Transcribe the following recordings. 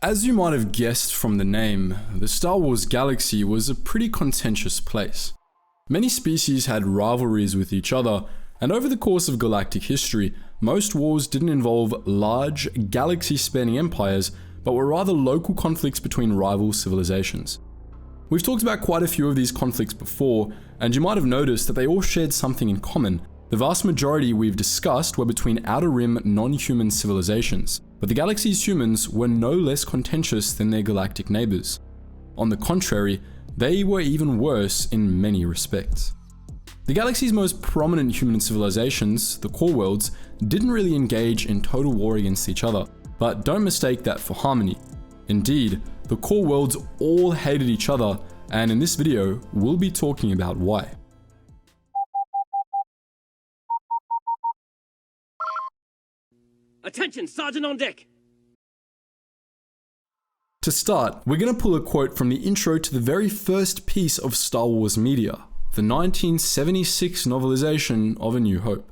As you might have guessed from the name, the Star Wars galaxy was a pretty contentious place. Many species had rivalries with each other, and over the course of galactic history, most wars didn't involve large, galaxy-spanning empires, but were rather local conflicts between rival civilizations. We've talked about quite a few of these conflicts before, and you might have noticed that they all shared something in common. The vast majority we've discussed were between Outer Rim non-human civilizations, but the galaxy's humans were no less contentious than their galactic neighbors. On the contrary, they were even worse in many respects. The galaxy's most prominent human civilizations, the core worlds, didn't really engage in total war against each other, but don't mistake that for harmony. Indeed, the core worlds all hated each other, and in this video, we'll be talking about why. Attention, Sergeant on deck! To start, we're going to pull a quote from the intro to the very first piece of Star Wars media, the 1976 novelization of A New Hope.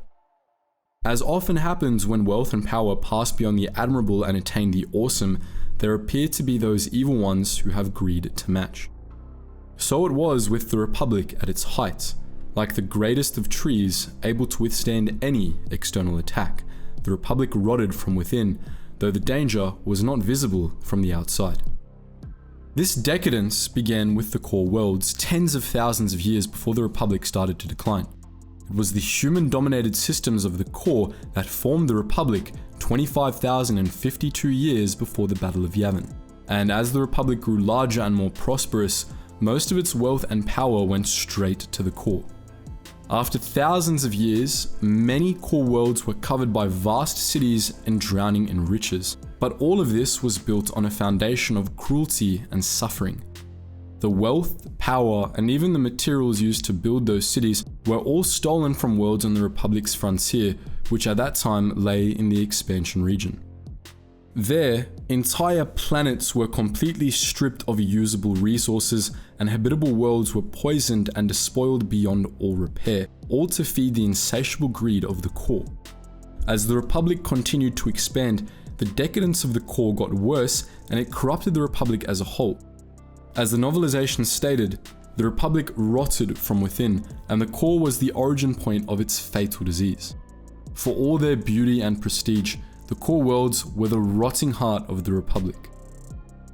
As often happens when wealth and power pass beyond the admirable and attain the awesome, there appear to be those evil ones who have greed to match. So it was with the Republic at its height. Like the greatest of trees, able to withstand any external attack, the Republic rotted from within, though the danger was not visible from the outside. This decadence began with the core worlds tens of thousands of years before the Republic started to decline. It was the human-dominated systems of the core that formed the Republic 25,052 years before the Battle of Yavin. And as the Republic grew larger and more prosperous, most of its wealth and power went straight to the core. After thousands of years, many core worlds were covered by vast cities and drowning in riches, but all of this was built on a foundation of cruelty and suffering. The wealth, power, and even the materials used to build those cities were all stolen from worlds on the Republic's frontier, which at that time lay in the expansion region. There, entire planets were completely stripped of usable resources, and habitable worlds were poisoned and despoiled beyond all repair, all to feed the insatiable greed of the core. As the Republic continued to expand, the decadence of the core got worse, and it corrupted the Republic as a whole. As the novelization stated, the Republic rotted from within, and the core was the origin point of its fatal disease. For all their beauty and prestige, the core worlds were the rotting heart of the Republic.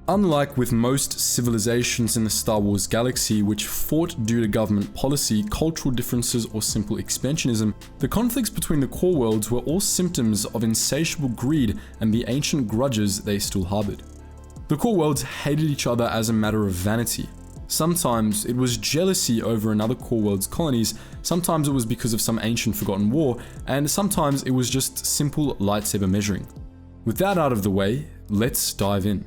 Unlike with most civilizations in the Star Wars galaxy which fought due to government policy, cultural differences, or simple expansionism, the conflicts between the core worlds were all symptoms of insatiable greed and the ancient grudges they still harbored. The core worlds hated each other as a matter of vanity. Sometimes it was jealousy over another core world's colonies, sometimes it was because of some ancient forgotten war, and sometimes it was just simple lightsaber measuring. With that out of the way, let's dive in.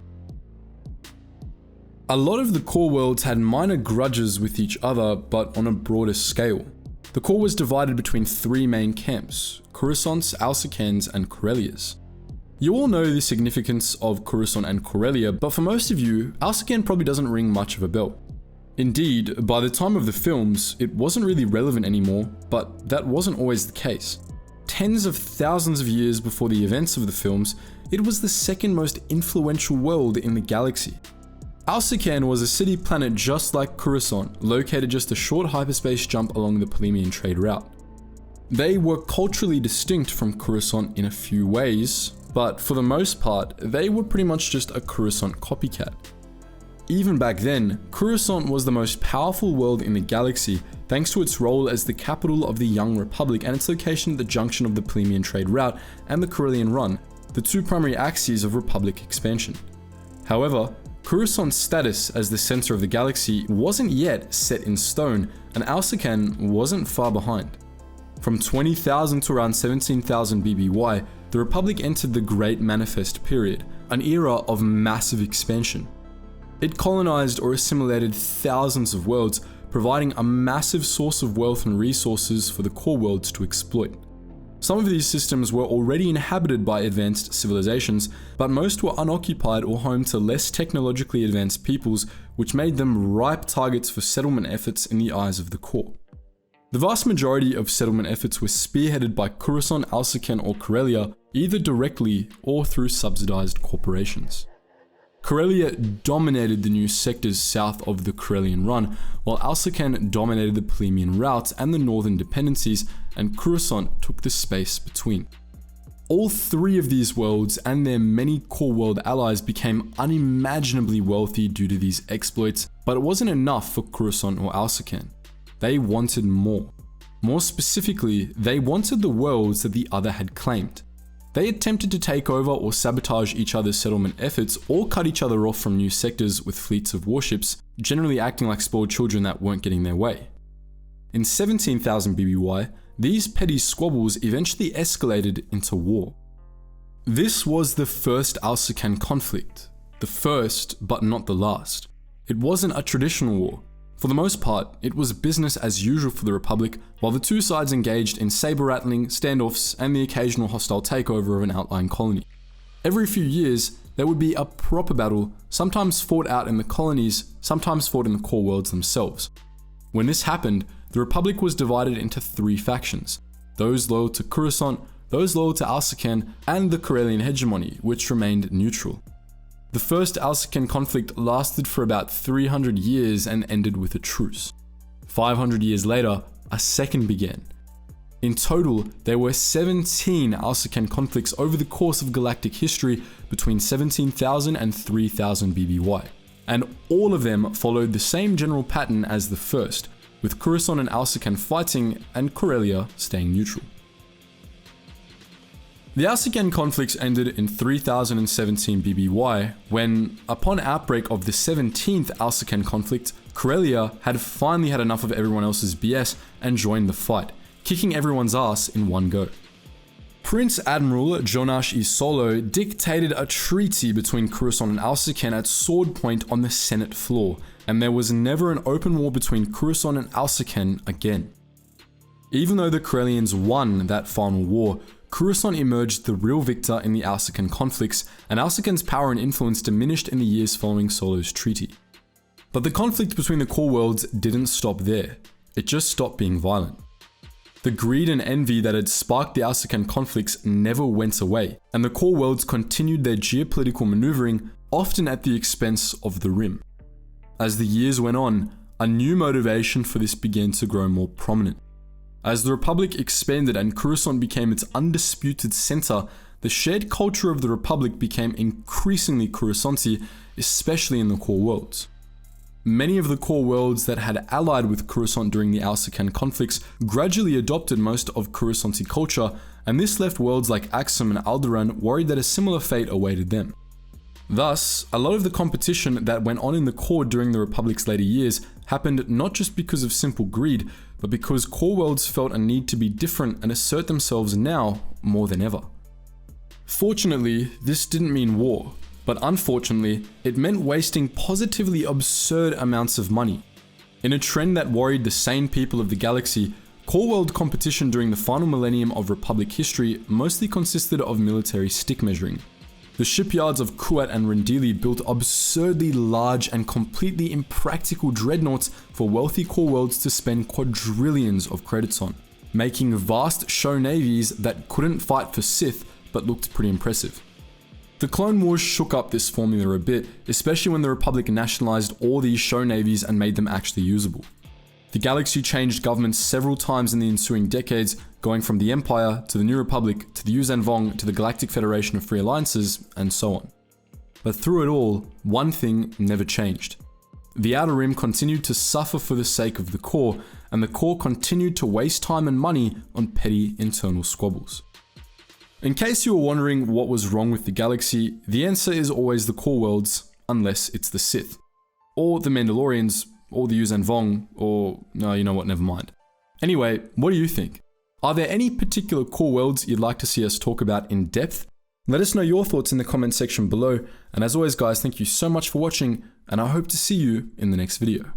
A lot of the core worlds had minor grudges with each other, but on a broader scale. The core was divided between three main camps: Coruscants, Alsakans, and Corellias. You all know the significance of Coruscant and Corellia, but for most of you, Alsakan probably doesn't ring much of a bell. Indeed, by the time of the films, it wasn't really relevant anymore, but that wasn't always the case. Tens of thousands of years before the events of the films, it was the second most influential world in the galaxy. Alsakan was a city planet just like Coruscant, located just a short hyperspace jump along the Polemian trade route. They were culturally distinct from Coruscant in a few ways, but for the most part, they were pretty much just a Coruscant copycat. Even back then, Coruscant was the most powerful world in the galaxy thanks to its role as the capital of the Young Republic and its location at the junction of the Polemian trade route and the Corellian Run, the two primary axes of Republic expansion. However, Coruscant's status as the center of the galaxy wasn't yet set in stone, and Alsakan wasn't far behind. From 20,000 to around 17,000 BBY, the Republic entered the Great Manifest period, an era of massive expansion. It colonized or assimilated thousands of worlds, providing a massive source of wealth and resources for the core worlds to exploit. Some of these systems were already inhabited by advanced civilizations, but most were unoccupied or home to less technologically advanced peoples, which made them ripe targets for settlement efforts in the eyes of the core. The vast majority of settlement efforts were spearheaded by Coruscant, Alsakan, or Corellia, either directly or through subsidized corporations. Karelia dominated the new sectors south of the Karelian Run, while Alsakan dominated the Plemian route and the northern dependencies, and Coruscant took the space between. All three of these worlds and their many core world allies became unimaginably wealthy due to these exploits, but it wasn't enough for Coruscant or Alsakan. They wanted more. More specifically, they wanted the worlds that the other had claimed. They attempted to take over or sabotage each other's settlement efforts or cut each other off from new sectors with fleets of warships, generally acting like spoiled children that weren't getting their way. In 17,000 BBY, these petty squabbles eventually escalated into war. This was the first Alsakan conflict. The first, but not the last. It wasn't a traditional war. For the most part, it was business as usual for the Republic, while the two sides engaged in saber-rattling, standoffs, and the occasional hostile takeover of an outlying colony. Every few years, there would be a proper battle, sometimes fought out in the colonies, sometimes fought in the core worlds themselves. When this happened, the Republic was divided into three factions: those loyal to Coruscant, those loyal to Alsakan, and the Karelian hegemony, which remained neutral. The first Alsakan conflict lasted for about 300 years and ended with a truce. 500 years later, a second began. In total, there were 17 Alsakan conflicts over the course of galactic history between 17,000 and 3,000 BBY, and all of them followed the same general pattern as the first, with Coruscant and Alsakan fighting and Karelia staying neutral. The Alsakan conflicts ended in 3017 BBY when, upon outbreak of the 17th Alsakan conflict, Karelia had finally had enough of everyone else's BS and joined the fight, kicking everyone's ass in one go. Prince Admiral Jonash Isolo dictated a treaty between Coruscant and Alsakan at sword point on the Senate floor, and there was never an open war between Coruscant and Alsakan again. Even though the Karelians won that final war, Coruscant emerged the real victor in the Alsakan conflicts, and Alsakan's power and influence diminished in the years following Solo's treaty. But the conflict between the core worlds didn't stop there. It just stopped being violent. The greed and envy that had sparked the Alsakan conflicts never went away, and the core worlds continued their geopolitical maneuvering, often at the expense of the Rim. As the years went on, a new motivation for this began to grow more prominent. As the Republic expanded and Coruscant became its undisputed center, the shared culture of the Republic became increasingly Coruscanty, especially in the core worlds. Many of the core worlds that had allied with Coruscant during the Alsakan conflicts gradually adopted most of Coruscanty culture, and this left worlds like Axum and Alderaan worried that a similar fate awaited them. Thus, a lot of the competition that went on in the core during the Republic's later years happened not just because of simple greed, but because core worlds felt a need to be different and assert themselves now more than ever. Fortunately, this didn't mean war, but unfortunately, it meant wasting positively absurd amounts of money. In a trend that worried the sane people of the galaxy, core world competition during the final millennium of Republic history mostly consisted of military stick measuring. The shipyards of Kuat and Rendili built absurdly large and completely impractical dreadnoughts for wealthy core worlds to spend quadrillions of credits on, making vast show navies that couldn't fight for Sith but looked pretty impressive. The Clone Wars shook up this formula a bit, especially when the Republic nationalized all these show navies and made them actually usable. The galaxy changed governments several times in the ensuing decades, going from the Empire to the New Republic to the Yuuzhan Vong to the Galactic Federation of Free Alliances, and so on. But through it all, one thing never changed. The Outer Rim continued to suffer for the sake of the core, and the core continued to waste time and money on petty internal squabbles. In case you were wondering what was wrong with the galaxy, the answer is always the core worlds, unless it's the Sith. Or the Mandalorians, or the Yuuzhan Vong, or no, you know what, never mind. Anyway, what do you think? Are there any particular core worlds you'd like to see us talk about in depth? Let us know your thoughts in the comment section below, and as always guys, thank you so much for watching, and I hope to see you in the next video.